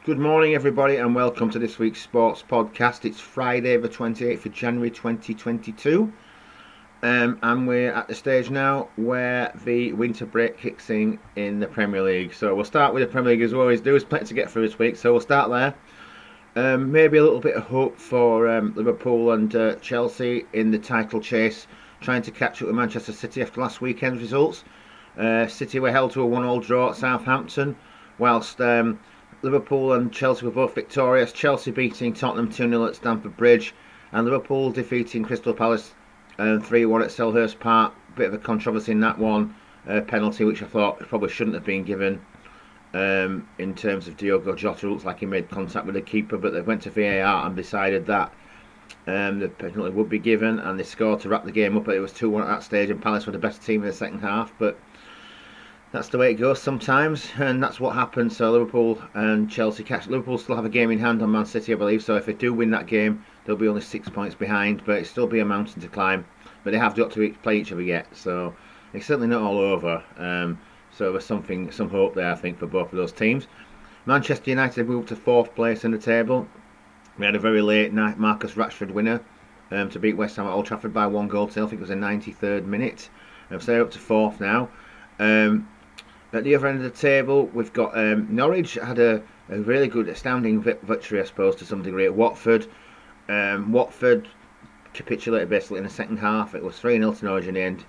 Good morning, everybody, and welcome to this week's sports podcast. It's Friday, the 28th of January 2022, and we're at the stage now where the winter break kicks in the Premier League. So we'll start with the Premier League as we always do. There's plenty to get through this week, so we'll start there. Maybe a little bit of hope for Liverpool and Chelsea in the title chase, trying to catch up with Manchester City after last weekend's results. City were held to a 1-1 draw at Southampton, whilst Liverpool and Chelsea were both victorious. Chelsea beating Tottenham 2-0 at Stamford Bridge, and Liverpool defeating Crystal Palace 3-1 at Selhurst Park. Bit of a controversy in that one, penalty which I thought probably shouldn't have been given. In terms of Diogo Jota, looks like he made contact with the keeper, but they went to VAR and decided that the penalty would be given, and they scored to wrap the game up. But it was 2-1 at that stage, and Palace were the best team in the second half. But that's the way it goes sometimes, and that's what happened. So Liverpool and Chelsea catch. Liverpool still have a game in hand on Man City, I believe. So if they do win that game, they'll be only 6 points behind, but it'll still be a mountain to climb. But they have got to play each other yet, so it's certainly not all over. So there's some hope there, I think, for both of those teams. Manchester United moved to 4th place in the table. We had a very late night Marcus Rashford winner to beat West Ham at Old Trafford by 1-0 to, I think it was the 93rd minute. So they're up to 4th now. At the other end of the table, we've got Norwich had a really good, astounding victory, I suppose, to some degree at Watford. Watford capitulated basically in the second half. It was 3-0 to Norwich in the end.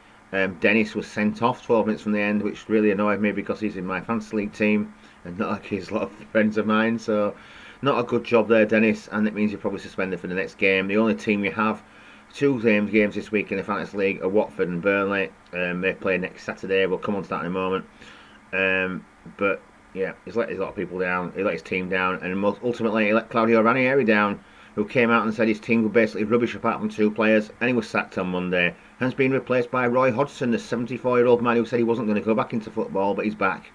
Dennis was sent off 12 minutes from the end, which really annoyed me because he's in my fantasy league team and not like he's a lot of friends of mine. So not a good job there, Dennis, and it means you're probably suspended for the next game. The only team you have 2 games this week in the fantasy league are Watford and Burnley. They play next Saturday. We'll come on to that in a moment. But yeah, he's let a lot of people down. He let his team down, and ultimately he let Claudio Ranieri down, who came out and said his team were basically rubbish apart from 2 players, and he was sacked on Monday. Has been replaced by Roy Hodgson, the 74-year-old man who said he wasn't going to go back into football, but he's back.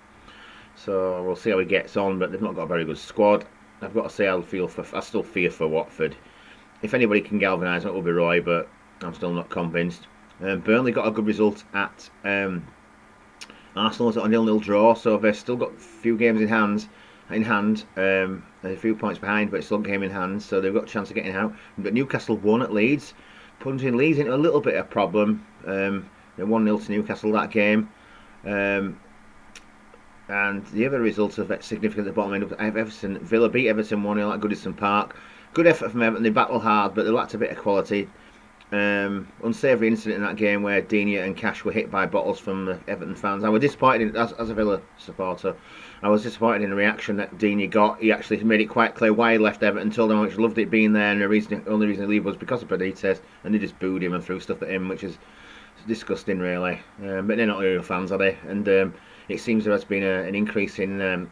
So we'll see how he gets on, but they've not got a very good squad. I've got to say I still fear for Watford. If anybody can galvanise, it will be Roy, but I'm still not convinced. Burnley got a good result at Arsenal at a 0-0 draw, so they've still got a few games in hand, a few points behind, but it's still a game in hand, so they've got a chance of getting out. But Newcastle won at Leeds, punting Leeds into a little bit of problem. They 1-0 to Newcastle that game. And the other results of significant at the bottom end of Everton. Villa beat Everton 1-0 at Goodison Park. Good effort from Everton. They battled hard, but they lacked a bit of quality. Unsavoury incident in that game where Dina and Cash were hit by bottles from the Everton fans. I was disappointed as a Villa supporter. I was disappointed in the reaction that Dina got. He actually made it quite clear why he left Everton, told them how much he loved it being there, and the only reason he leave was because of Benitez, and they just booed him and threw stuff at him, which is disgusting, really. But they're not real fans, are they? And it seems there has been an increase in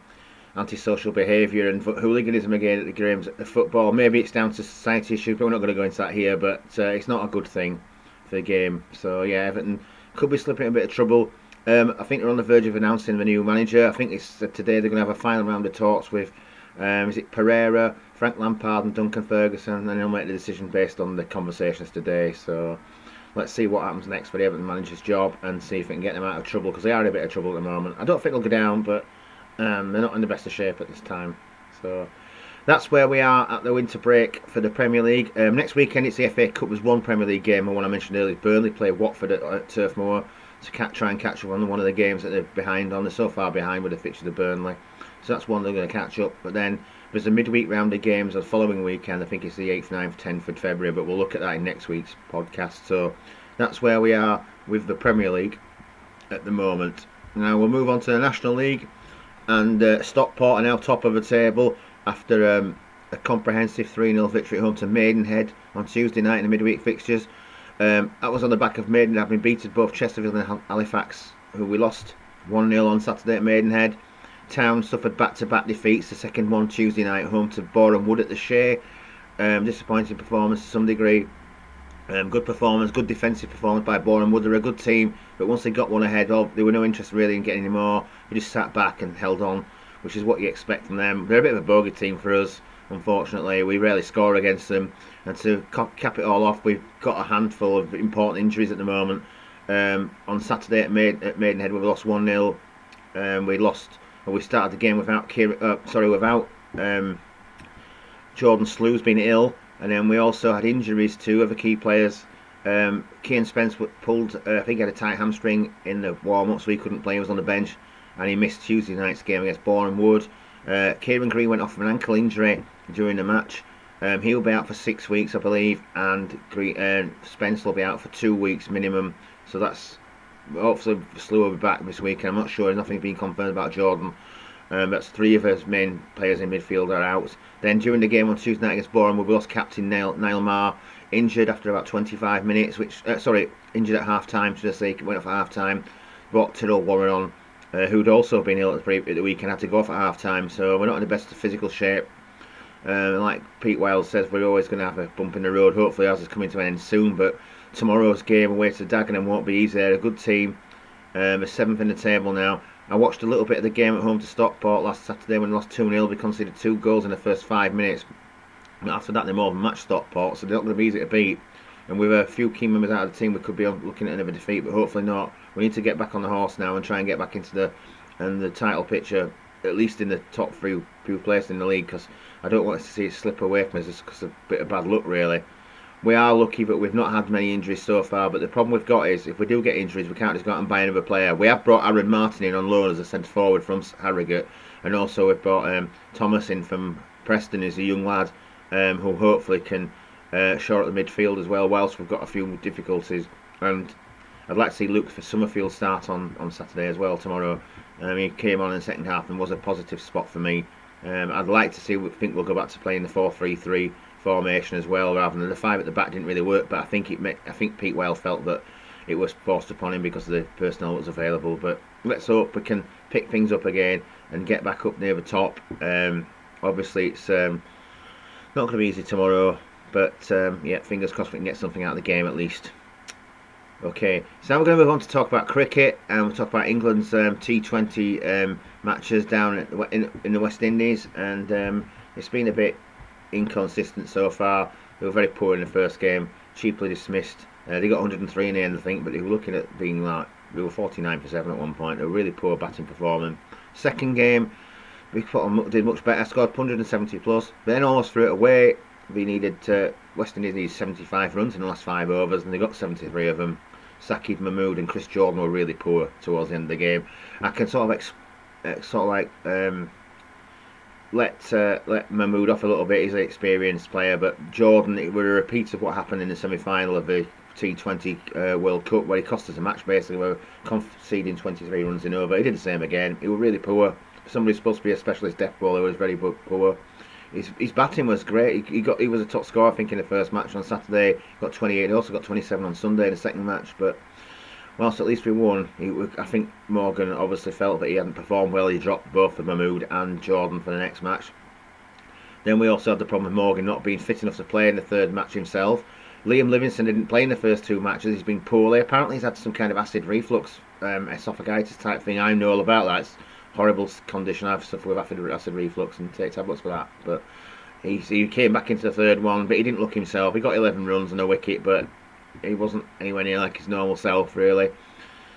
antisocial behaviour and hooliganism again at the games of football. Maybe it's down to society issues, but we're not going to go into that here. But it's not a good thing for the game. So yeah, Everton could be slipping in a bit of trouble. I think they're on the verge of announcing the new manager. I think it's today they're going to have a final round of talks with is it Pereira, Frank Lampard and Duncan Ferguson, and they'll make the decision based on the conversations today. So let's see what happens next for the Everton manager's job and see if it can get them out of trouble, because they are in a bit of trouble at the moment. I don't think they'll go down, but they're not in the best of shape at this time. So that's where we are at the winter break for the Premier League. Next weekend it's the FA Cup. There's one Premier League game, and one I mentioned earlier, Burnley play Watford at Turf Moor to try and catch up on one of the games that they're behind on. They're so far behind with the fixtures of Burnley. So that's one they're going to catch up. But then there's a midweek round of games the following weekend. I think it's the 8th, 9th, 10th of February, but we'll look at that in next week's podcast. So that's where we are with the Premier League at the moment. Now we'll move on to the National League. And Stockport are now top of the table after a comprehensive 3-0 victory at home to Maidenhead on Tuesday night in the midweek fixtures. That was on the back of Maidenhead having beaten both Chesterfield and Halifax, who we lost 1-0 on Saturday at Maidenhead. Town suffered back-to-back defeats, the second one Tuesday night home to Boreham Wood at the Shea. Disappointing performance to some degree. Good performance, good defensive performance by Boreham Wood. They're a good team, but once they got one ahead, there were no interest really in getting any more. They just sat back and held on, which is what you expect from them. They're a bit of a bogey team for us, unfortunately. We rarely score against them, and to cap it all off, we've got a handful of important injuries at the moment. On Saturday at Maidenhead, we lost 1-0. We started the game without Jordan Slew's been ill, and then we also had injuries to other key players. Kean Spence pulled, I think he had a tight hamstring in the warm-up, so he couldn't play. He was on the bench, and he missed Tuesday night's game against Boreham Wood. Kieran Green went off with an ankle injury during the match. He'll be out for 6 weeks, I believe, and Spence will be out for 2 weeks minimum. So that's hopefully Slew will be back this week. I'm not sure. Nothing's been confirmed about Jordan. That's 3 of his main players in midfield are out. Then during the game on Tuesday night against Boreham, we lost captain Niall Marr, injured after about 25 minutes. Injured at half time. Should I say? Went off at half time. Brought Tyrrell Warren on, who'd also been ill at the weekend, had to go off at half time. So we're not in the best physical shape. Like Pete Wild says, we're always going to have a bump in the road. Hopefully ours is coming to an end soon, but tomorrow's game away to Dagenham won't be easy. They're a good team. They're 7th in the table now. I watched a little bit of the game at home to Stockport last Saturday when they lost 2-0. They conceded 2 goals in the first 5 minutes. But after that, they more than matched Stockport, so they're not going to be easy to beat. And with a few key members out of the team, we could be looking at another defeat, but hopefully not. We need to get back on the horse now and try and get back into the title picture, at least in the top 3 places in the league, because I don't want to see it slip away from us just because of a bit of bad luck, really. We are lucky, but we've not had many injuries so far. But the problem we've got is, if we do get injuries, we can't just go out and buy another player. We have brought Aaron Martin in on loan as a centre forward from Harrogate, and also we've brought Thomas in from Preston, who's a young lad who hopefully can shore up the midfield as well. Whilst we've got a few difficulties, and I'd like to see Luke for Summerfield start on Saturday as well tomorrow. He came on in the second half and was a positive spot for me. I'd like to think we'll go back to playing the 4-3-3 formation as well, rather than the 5 at the back didn't really work. But I think Pete Wild felt that it was forced upon him because of the personnel that was available. But let's hope we can pick things up again and get back up near the top. Obviously, it's not going to be easy tomorrow, but fingers crossed we can get something out of the game at least. Okay, so now we're going to move on to talk about cricket, and we'll talk about England's T20 matches down in the West Indies, and it's been a bit inconsistent so far. They were very poor in the first game, cheaply dismissed. They got 103 in the end, I think, but they were looking at being like, they were 49 for 7 at one point. They were really poor batting performance. Second game, we did much better, scored 170 plus, but then almost threw it away. West Indies needed 75 runs in the last 5 overs, and they got 73 of them. Sakib Mahmood and Chris Jordan were really poor towards the end of the game. I can let Mahmood off a little bit. He's an experienced player, but Jordan, it was a repeat of what happened in the semi-final of the T20 World Cup, where he cost us a match basically. We were conceding 23 runs in over. He did the same again. He was really poor. Somebody supposed to be a specialist death bowler was very poor. His batting was great. He was a top scorer, I think, in the first match on Saturday. Got 28. He also got 27 on Sunday in the second match. But whilst at least we won, I think Morgan obviously felt that he hadn't performed well. He dropped both of Mahmood and Jordan for the next match. Then we also had the problem with Morgan not being fit enough to play in the third match himself. Liam Livingston didn't play in the first 2 matches. He's been poorly. Apparently he's had some kind of acid reflux, esophagitis type thing. I know all about that. It's horrible condition. I've suffered with acid reflux and take tablets for that. But he came back into the third one, but he didn't look himself. He got 11 runs and a wicket, but he wasn't anywhere near like his normal self, really.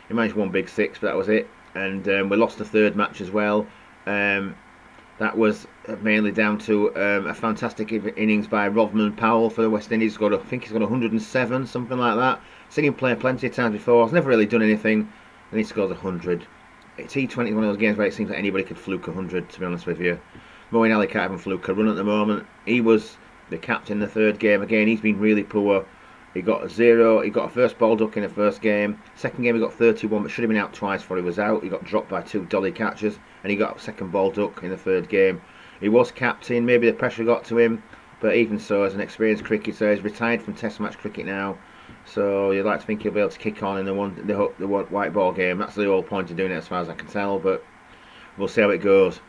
He managed 1 big 6, but that was it. And we lost the third match as well. That was mainly down to a fantastic innings by Rovman Powell for the West Indies. I think he's got 107, something like that. Seen him play plenty of times before. He's never really done anything, and he scores 100. T20 is one of those games where it seems like anybody could fluke 100, to be honest with you. Moeen Ali can't even fluke a run at the moment. He was the captain in the third game. Again, he's been really poor. He got a 0. He got a first ball duck in the first game. Second game he got 31, but should have been out twice before he was out. He got dropped by 2 dolly catchers, and he got a second ball duck in the third game. He was captain. Maybe the pressure got to him, but even so, as an experienced cricketer, he's retired from Test match cricket now. So you'd like to think he'll be able to kick on in the white ball game. That's the whole point of doing it, as far as I can tell. But we'll see how it goes.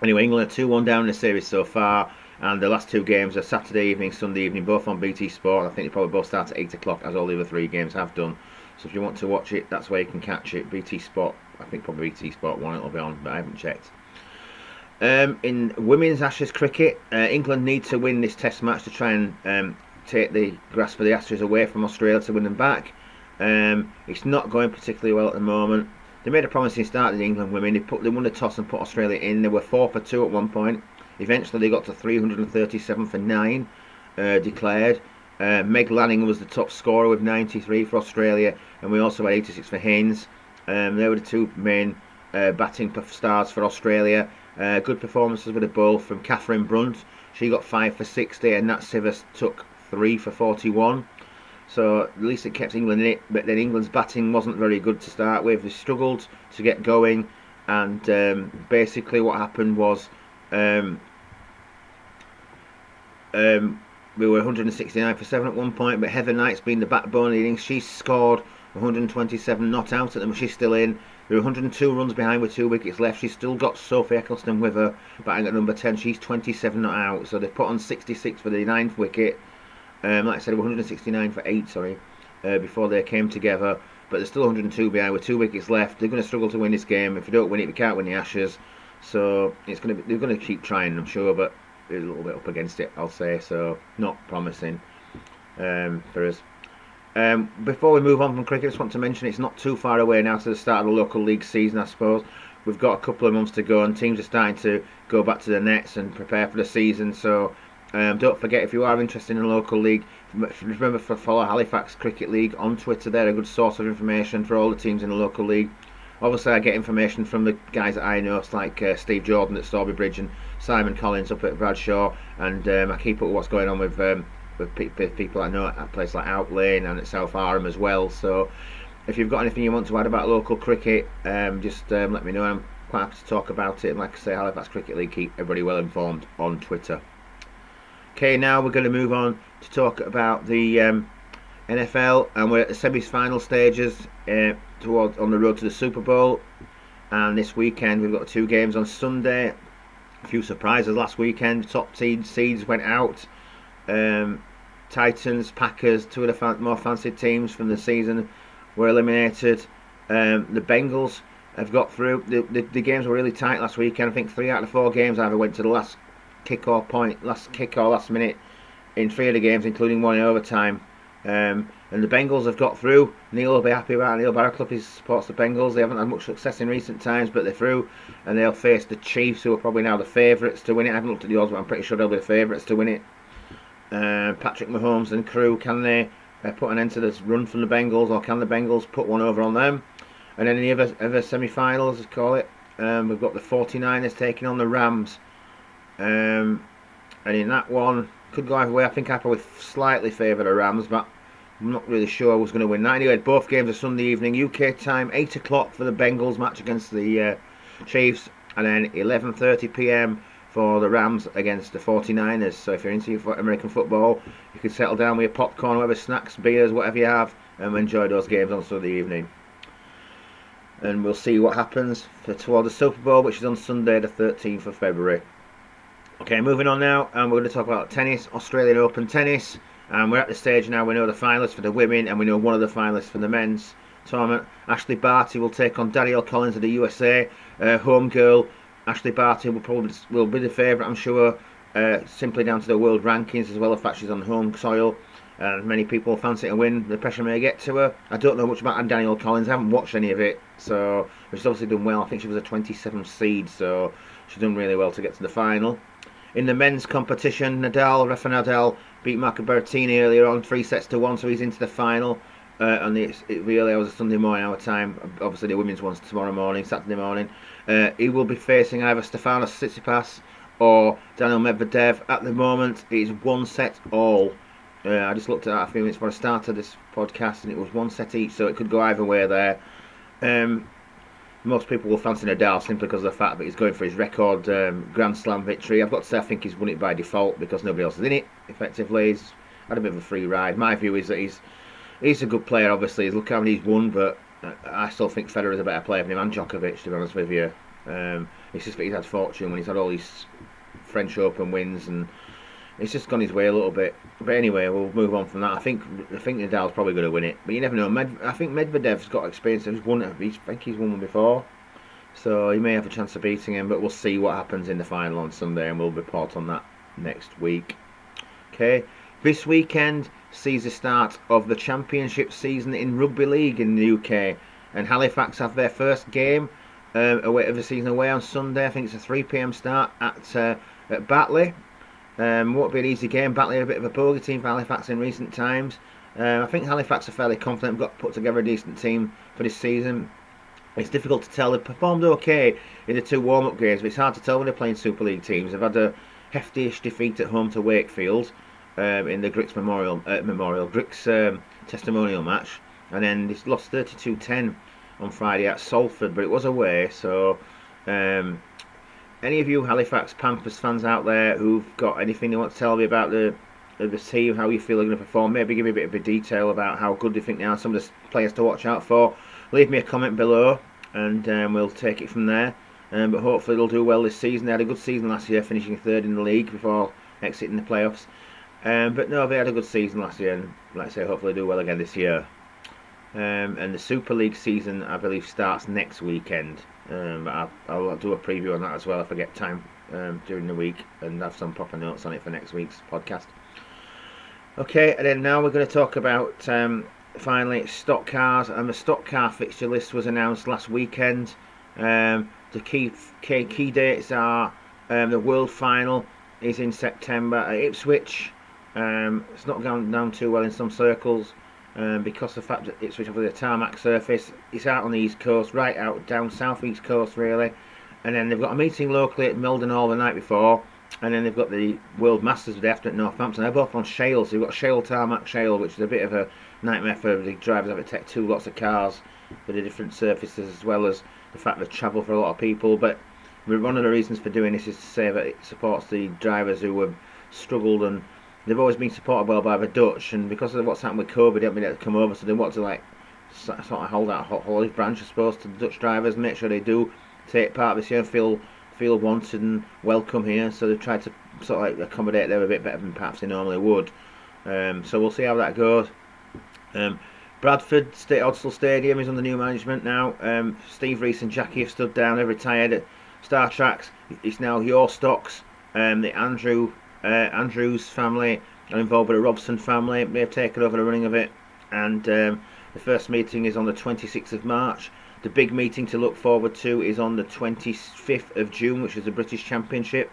Anyway, England are 2-1 down in the series so far, and the last 2 games are Saturday evening, Sunday evening, both on BT Sport. I think they probably both start at 8 o'clock, as all the other 3 games have done. So if you want to watch it, that's where you can catch it. BT Sport, I think probably BT Sport 1 it'll be on, but I haven't checked. In women's Ashes cricket, England need to win this Test match to try and take the grasp of the Ashes away from Australia to win them back. It's not going particularly well at the moment. They made a promising start to the England women. They won the toss and put Australia in. They were 4 for 2 at one point. Eventually they got to 337 for 9 declared. Meg Lanning was the top scorer with 93 for Australia, and we also had 86 for Haynes. They were the two main batting stars for Australia. Good performances with a ball from Catherine Brunt. She got 5 for 60, and Nat Sivers took 3 for 41. So at least it kept England in it, but then England's batting wasn't very good to start with. They struggled to get going, and basically what happened was we were 169 for 7 at one point, but Heather Knight's been the backbone of the innings. She scored 127 not out at them, but she's still in. There were 102 runs behind with 2 wickets left. She's still got Sophie Eccleston with her, batting at number 10. She's 27 not out, so they put on 66 for the 9th wicket. Like I said, 169 for 8, before they came together. But there's still 102 behind with 2 wickets left. They're going to struggle to win this game. If they don't win it, we can't win the Ashes. So they're going to keep trying, I'm sure, but they're a little bit up against it, I'll say. So not promising for us. Before we move on from cricket, I just want to mention it's not too far away now to the start of the local league season, I suppose. We've got a couple of months to go, and teams are starting to go back to the nets and prepare for the season. So don't forget, if you are interested in a local league, remember to follow Halifax Cricket League on Twitter. They're a good source of information for all the teams in the local league. Obviously, I get information from the guys that I know, like Steve Jordan at Strawberry Bridge and Simon Collins up at Bradshaw, and I keep up with what's going on with people I know at places like Out Lane and at South Arham as well. So if you've got anything you want to add about local cricket, just let me know. I'm quite happy to talk about it. And like I say, Halifax Cricket League keep everybody well informed on Twitter. Okay, now we're going to move on to talk about the NFL, and we're at the semi-final stages on the road to the Super Bowl. And this weekend we've got 2 games on Sunday. A few surprises last weekend. Top seeds went out. Titans, Packers, 2 of the more fancied teams from the season were eliminated. The Bengals have got through. The games were really tight last weekend. I think 3 out of 4 games either went to the last kick or last minute in 3 of the games, including 1 in overtime. And the Bengals have got through. Neil will be happy about it. Neil Barraclough, he supports the Bengals. They haven't had much success in recent times, but they're through, and they'll face the Chiefs, who are probably now the favourites to win it. I haven't looked at the odds, but I'm pretty sure they'll be the favourites to win it. Patrick Mahomes and crew, can they put an end to this run from the Bengals, or can the Bengals put one over on them? And then the other semi-finals, let's call it, we've got the 49ers taking on the Rams, and in that one, could go either way. I think I probably slightly favour the Rams, but I'm not really sure who's going to win that. Anyway, both games are Sunday evening, UK time, 8 o'clock for the Bengals match against the Chiefs, and then 11:30 p.m. for the Rams against the 49ers. So if you're into American football, you can settle down with your popcorn, whatever, snacks, beers, whatever you have, and enjoy those games on Sunday evening. And we'll see what happens toward the Super Bowl, which is on Sunday the 13th of February. Okay, moving on now, and we're going to talk about tennis, Australian Open tennis. And we're at the stage now, we know the finalists for the women, and we know one of the finalists for the men's tournament. Ashley Barty will take on Danielle Collins of the USA. Home girl Ashley Barty will be the favourite, I'm sure, simply down to the world rankings, as well as the fact she's on home soil. And many people fancy to win. The pressure may get to her. I don't know much about Danielle Collins. I haven't watched any of it, but she's obviously done well. I think she was a 27th seed, so she's done really well to get to the final. In the men's competition, Rafa Nadal beat Marco Berrettini earlier on 3-1, so he's into the final. On the early hours of Sunday morning our time. Obviously the women's one's tomorrow morning, Saturday morning. He will be facing either Stefanos Tsitsipas or Daniil Medvedev. At the moment, it's 1 set all. I just looked at that a few minutes before I started this podcast, and it was 1 set each, so it could go either way there. Most people will fancy Nadal simply because of the fact that he's going for his record Grand Slam victory. I've got to say I think he's won it by default because nobody else is in it, effectively. He's had a bit of a free ride. My view is that he's a good player, obviously. Look how many he's won, but I still think Federer's a better player than him, and Djokovic, to be honest with you. It's just that he's had fortune when he's had all these French Open wins, and it's just gone his way a little bit. But anyway, we'll move on from that. I think Nadal's probably going to win it, but you never know. I think Medvedev's got experience. He's won it. I think he's won one before, so he may have a chance of beating him. But we'll see what happens in the final on Sunday, and we'll report on that next week. Okay, this weekend sees the start of the Championship season in Rugby League in the UK, and Halifax have their first game away of the season away on Sunday. I think it's a 3 p.m. start at at Batley. Won't be an easy game. Batley are a bit of a bogey team for Halifax in recent times. I think Halifax are fairly confident, got put together a decent team for this season. It's difficult to tell. They've performed okay in the 2 warm-up games, but it's hard to tell when they're playing Super League teams. They've had a hefty-ish defeat at home to Wakefield in the Grix Grix testimonial match, and then they lost 32-10 on Friday at Salford, but it was away. So any of you Halifax Panthers fans out there who've got anything they want to tell me about the team, how you feel they're going to perform, maybe give me a bit of a detail about how good they think they are, some of the players to watch out for, leave me a comment below, and we'll take it from there. But hopefully they'll do well this season. They had a good season last year, finishing 3rd in the league before exiting the playoffs. But no, they had a good season last year, and like I say, hopefully they do well again this year. And the Super League season, I believe, starts next weekend. But I'll do a preview on that as well if I get time during the week, and have some proper notes on it for next week's podcast. Okay, and then now we're going to talk about finally stock cars, and the stock car fixture list was announced last weekend. The key dates are the World Final is in September at Ipswich. It's not gone down too well in some circles because of the fact that Ipswich have a tarmac surface. It's out on the East Coast, right out down South East Coast really. And then they've got a meeting locally at Meldon Hall the night before, and then they've got the World Masters the day after at Northampton. They're both on shale, so you've got shale, tarmac, shale, which is a bit of a nightmare for the drivers. Have to take 2 lots of cars for the different surfaces, as well as the fact that travel for a lot of people. But one of the reasons for doing this is to say that it supports the drivers who have struggled, and they've always been supported well by the Dutch, and because of what's happened with COVID, they haven't been able to come over, so they want to like sort of hold out a olive branch, I suppose, to the Dutch drivers, and make sure they do take part this year and feel wanted and welcome here. So they've tried to sort of like accommodate them a bit better than perhaps they normally would. So we'll see how that goes. Bradford Odsal Stadium is under new management now. Steve Reese and Jackie have stood down, they've retired at Star Tracks. It's now Your Stocks. The Andrews family are involved with the Robson family. They've taken over the running of it, and the first meeting is on the 26th of March. The big meeting to look forward to is on the 25th of June, which is the British Championship.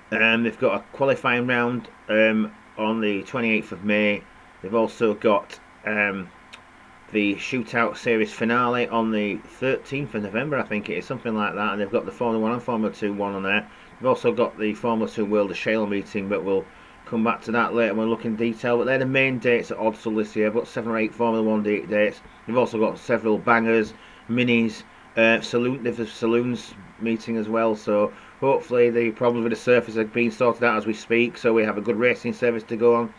They've got a qualifying round on the 28th of May. They've also got the Shootout Series finale on the 13th of November, I think it is, something like that. And they've got the Formula 1 and Formula 2 one on there. They've also got the Formula 2 World of Shale meeting, but we'll come back to that later when we look in detail. But they're the main dates at Odsal this year. They've got 7 or 8 Formula 1 dates. They've also got several bangers, minis, there's a saloons meeting as well. So hopefully the problems with the surface are being sorted out as we speak, so we have a good racing service to go on.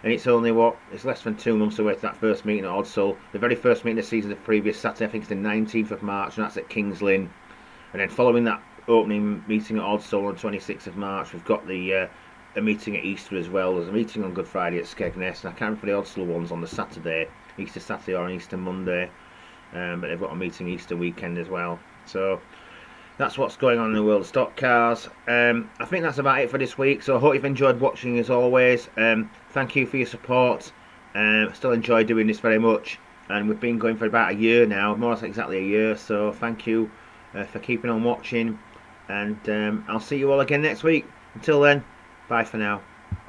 And it's only it's less than 2 months away to that first meeting at Odsal. The very first meeting of the season, the previous Saturday, I think it's the 19th of March, and that's at Kings Lynn. And then following that opening meeting at Odsal on the 26th of March, we've got a meeting at Easter as well. There's a meeting on Good Friday at Skegness, and I can't remember the Odsal ones on the Saturday, Easter Saturday or on Easter Monday. But they've got a meeting Easter weekend as well. So that's what's going on in the world of stock cars. I think that's about it for this week. So I hope you've enjoyed watching as always. Thank you for your support. I still enjoy doing this very much. And we've been going for about a year now, more or less exactly a year. So thank you for keeping on watching. And I'll see you all again next week. Until then, bye for now.